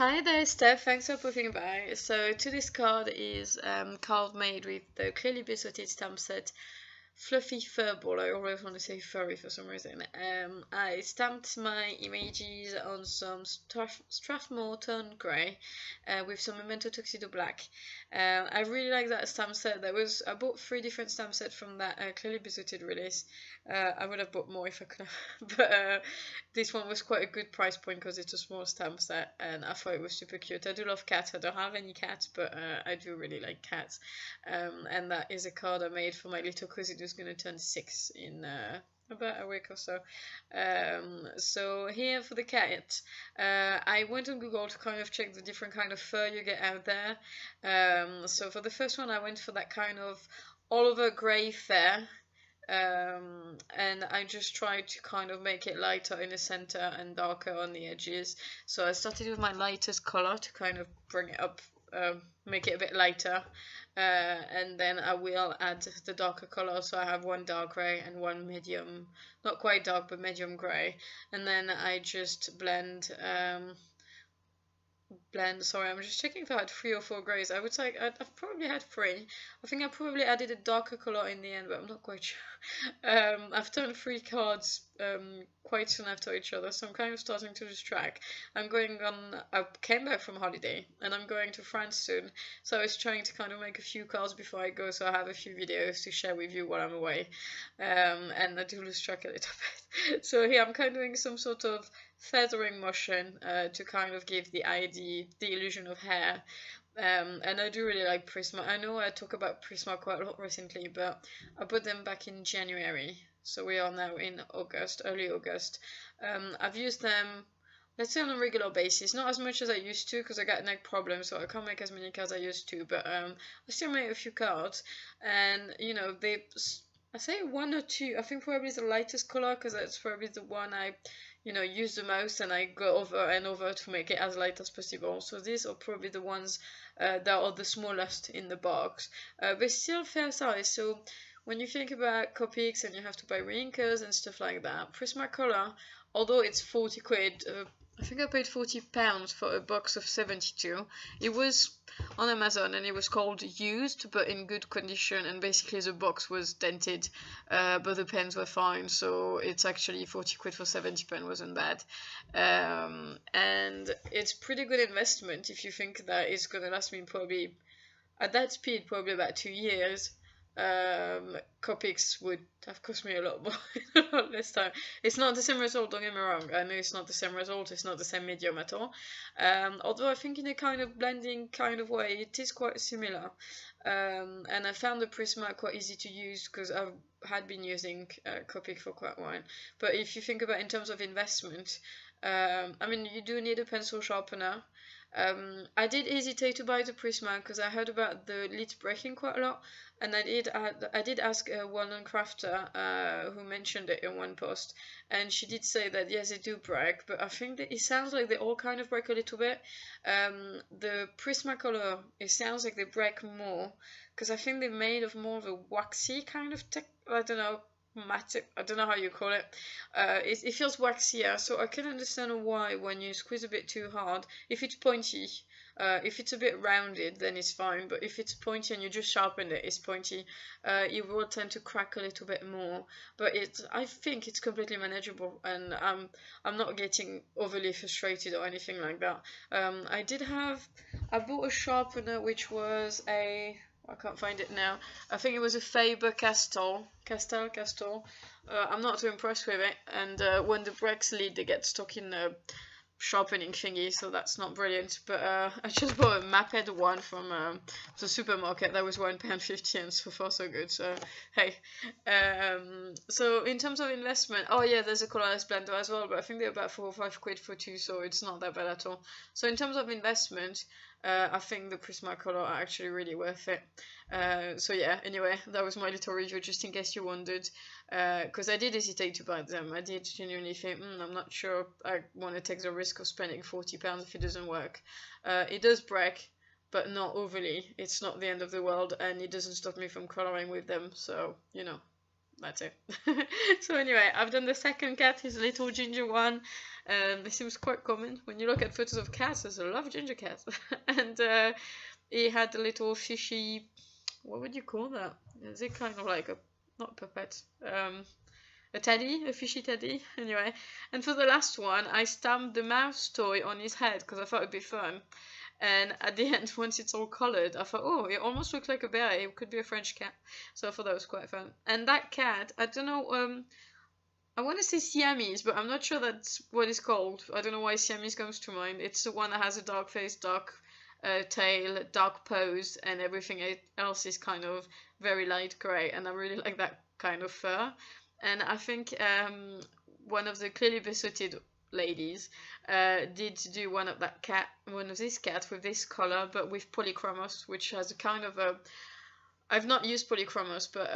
Hi there, Steph. Thanks for popping by. So today's card is card made with the Clearly Besotted stamp set Fluffy Furball. I always want to say furry for some reason. I stamped my images on some Strathmore Tone Grey with some Memento Tuxedo Black. I really like that stamp set. I bought 3 different stamp sets from that Clearly Besotted release. I would have bought more if I could have, but this one was quite a good price point because it's a small stamp set, and I thought it was super cute. I do love cats. I don't have any cats, but I do really like cats. And that is a card I made for my little cousin who's going to turn 6 in about a week or so. So here for the cat, I went on Google to kind of check the different kind of fur you get out there. So for the first one, I went for that kind of Oliver grey fur. And I just tried to kind of make it lighter in the center and darker on the edges. So I started with my lightest color to kind of bring it up, make it a bit lighter, and then I will add the darker color. So I have one dark gray and one medium, not quite dark but medium gray, and then I just blend. Sorry, I'm just checking if I had 3 or 4 greys. I would say I've probably had 3. I think I probably added a darker color in the end, but I'm not quite sure. I've turned 3 cards quite soon after each other, so I'm kind of starting to lose track. I came back from holiday and I'm going to France soon, so I was trying to kind of make a few cards before I go, so I have a few videos to share with you while I'm away, and I do lose track a little bit. So here I'm kind of doing some sort of feathering motion to kind of give the illusion of hair. And I do really like Prisma. I know I talk about Prisma quite a lot recently, but I bought them back in January. So we are now in August, early August. I've used them, let's say, on a regular basis. Not as much as I used to because I got neck problems, so I can't make as many cards as I used to. But I still make a few cards. And, you know, I say 1 or 2. I think probably the lightest color because that's probably the one I use the most, and I go over and over to make it as light as possible. So these are probably the ones that are the smallest in the box, but still fair size. So when you think about Copics and you have to buy reinkers and stuff like that, Prismacolor, although it's 40 quid, I think I paid £40 for a box of 72. It was on Amazon and it was called used but in good condition, and basically the box was dented, but the pens were fine, so it's actually 40 quid for 70 pen wasn't bad. And it's pretty good investment if you think that it's gonna last me probably at that speed probably about 2 years. Copics would have cost me a lot more a lot less time. It's not the same result, don't get me wrong. I know it's not the same result, it's not the same medium at all. Although I think in a kind of blending kind of way it is quite similar. And I found the Prisma quite easy to use because I had been using Copic for quite a while. But if you think about in terms of investment, I mean, you do need a pencil sharpener. I did hesitate to buy the Prisma because I heard about the lids breaking quite a lot, and I did ask a well-known crafter who mentioned it in one post, and she did say that yes, they do break, but I think that it sounds like they all kind of break a little bit. The Prismacolor, it sounds like they break more because I think they're made of more of a waxy kind of I don't know, matte, I don't know how you call it. It feels waxier, so I can understand why when you squeeze a bit too hard, if it's pointy, if it's a bit rounded, then it's fine, but if it's pointy and you just sharpen it, it's pointy, it will tend to crack a little bit more. But I think it's completely manageable, and I'm not getting overly frustrated or anything like that. I bought a sharpener which was I can't find it now. I think it was a Faber-Castell. I'm not too impressed with it, and when the breaks lead, they get stuck in the sharpening thingy, so that's not brilliant. But I just bought a Maped one from the supermarket. That was £1.50, and so far so good. So hey, so in terms of investment, oh yeah, there's a colorless blender as well, but I think they're about 4 or 5 quid for 2, so it's not that bad at all. So in terms of investment, I think the Prismacolor are actually really worth it. So yeah, anyway, that was my little review, just in case you wondered, because I did hesitate to buy them. I did genuinely think, I'm not sure I want to take the risk of spending £40 if it doesn't work. It does break, but not overly. It's not the end of the world, and it doesn't stop me from coloring with them, so, you know, that's it. So anyway, I've done the second cat, his little ginger one. This seems quite common. When you look at photos of cats, there's a lot of ginger cats. And he had a little fishy, what would you call that? Is it kind of like a, not puppet, a teddy, a fishy teddy, anyway. And for the last one, I stamped the mouse toy on his head because I thought it'd be fun. And at the end, once it's all coloured, I thought, oh, it almost looks like a bear. It could be a French cat. So I thought that was quite fun. And that cat, I don't know, I want to say Siamese, but I'm not sure that's what it's called. I don't know why Siamese comes to mind. It's the one that has a dark face, dark tail, dark pose, and everything else is kind of very light grey. And I really like that kind of fur. And I think one of the Clearly Besotted ladies did do one of this cat with this color, but with polychromos, which has a kind of a, I've not used polychromos, but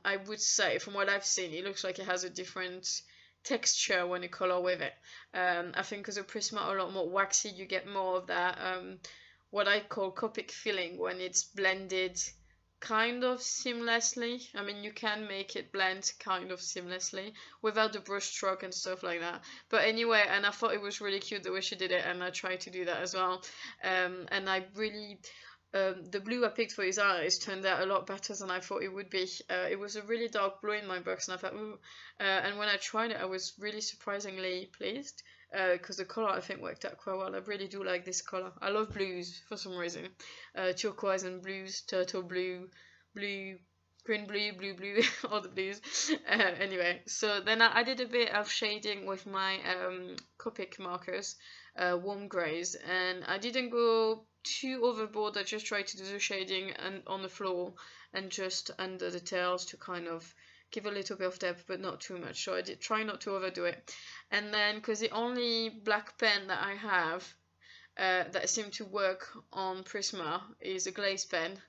I would say from what I've seen, it looks like it has a different texture when you color with it. I think because the Prisma are a lot more waxy, you get more of that what I call Copic feeling when it's blended kind of seamlessly. I mean, you can make it blend kind of seamlessly without the brush stroke and stuff like that. But anyway, and I thought it was really cute the way she did it, and I tried to do that as well. And I really, the blue I picked for his eyes turned out a lot better than I thought it would be. It was a really dark blue in my box, and I thought, ooh. And when I tried it, I was really surprisingly pleased. Because the color I think worked out quite well. I really do like this color. I love blues for some reason. Turquoise and blues, turtle blue, blue, green blue, blue blue, all the blues. Anyway, so then I did a bit of shading with my Copic markers, warm greys, and I didn't go too overboard. I just tried to do the shading on the floor and just under the tails to kind of give a little bit of depth, but not too much. So I did try not to overdo it. And then, because the only black pen that I have that seemed to work on Prisma is a glaze pen.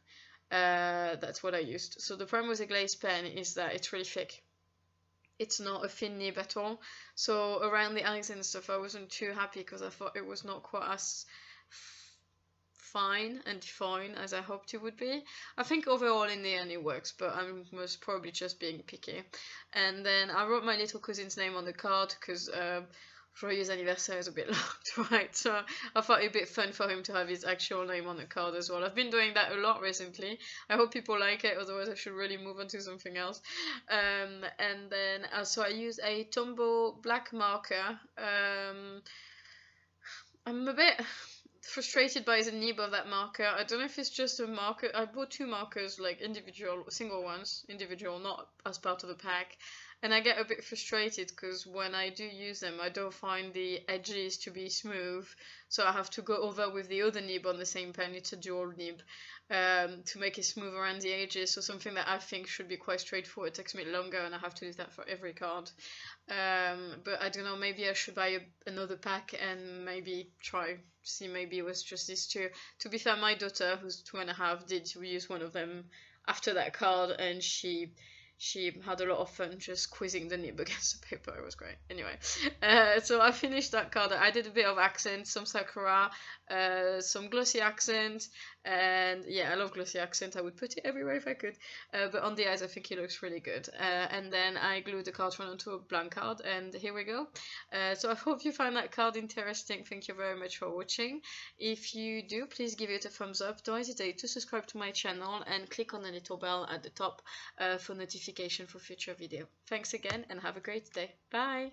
That's what I used. So the problem with a glaze pen is that it's really thick. It's not a thin nib at all. So around the eyes and stuff, I wasn't too happy because I thought it was not quite as fine and defined as I hoped it would be. I think overall in the end it works, but I was probably just being picky. And then I wrote my little cousin's name on the card because for his anniversary is a bit long to write, so I thought it'd be fun for him to have his actual name on the card as well. I've been doing that a lot recently. I hope people like it, otherwise I should really move on to something else. And then so I used a Tombow black marker. I'm a bit frustrated by the nib of that marker. I don't know if it's just a marker. I bought two markers, like individual, single ones, individual, not as part of a pack. And I get a bit frustrated because when I do use them, I don't find the edges to be smooth. So I have to go over with the other nib on the same pen. It's a dual nib to make it smooth around the edges. So something that I think should be quite straightforward. It takes me longer and I have to do that for every card. But I don't know, maybe I should buy another pack and maybe try, see, maybe it was just these two. To be fair, my daughter, who's 2.5, did reuse one of them after that card, and she had a lot of fun just quizzing the nib against the paper. It was great. Anyway, so I finished that card. I did a bit of accent, some sakura, some glossy accent, and yeah, I love glossy accent. I would put it everywhere if I could, but on the eyes I think it looks really good. And then I glued the card front onto a blank card, and here we go. So I hope you find that card interesting. Thank you very much for watching. If you do, please give it a thumbs up. Don't hesitate to subscribe to my channel and click on the little bell at the top for notification for future video. Thanks again and have a great day. Bye!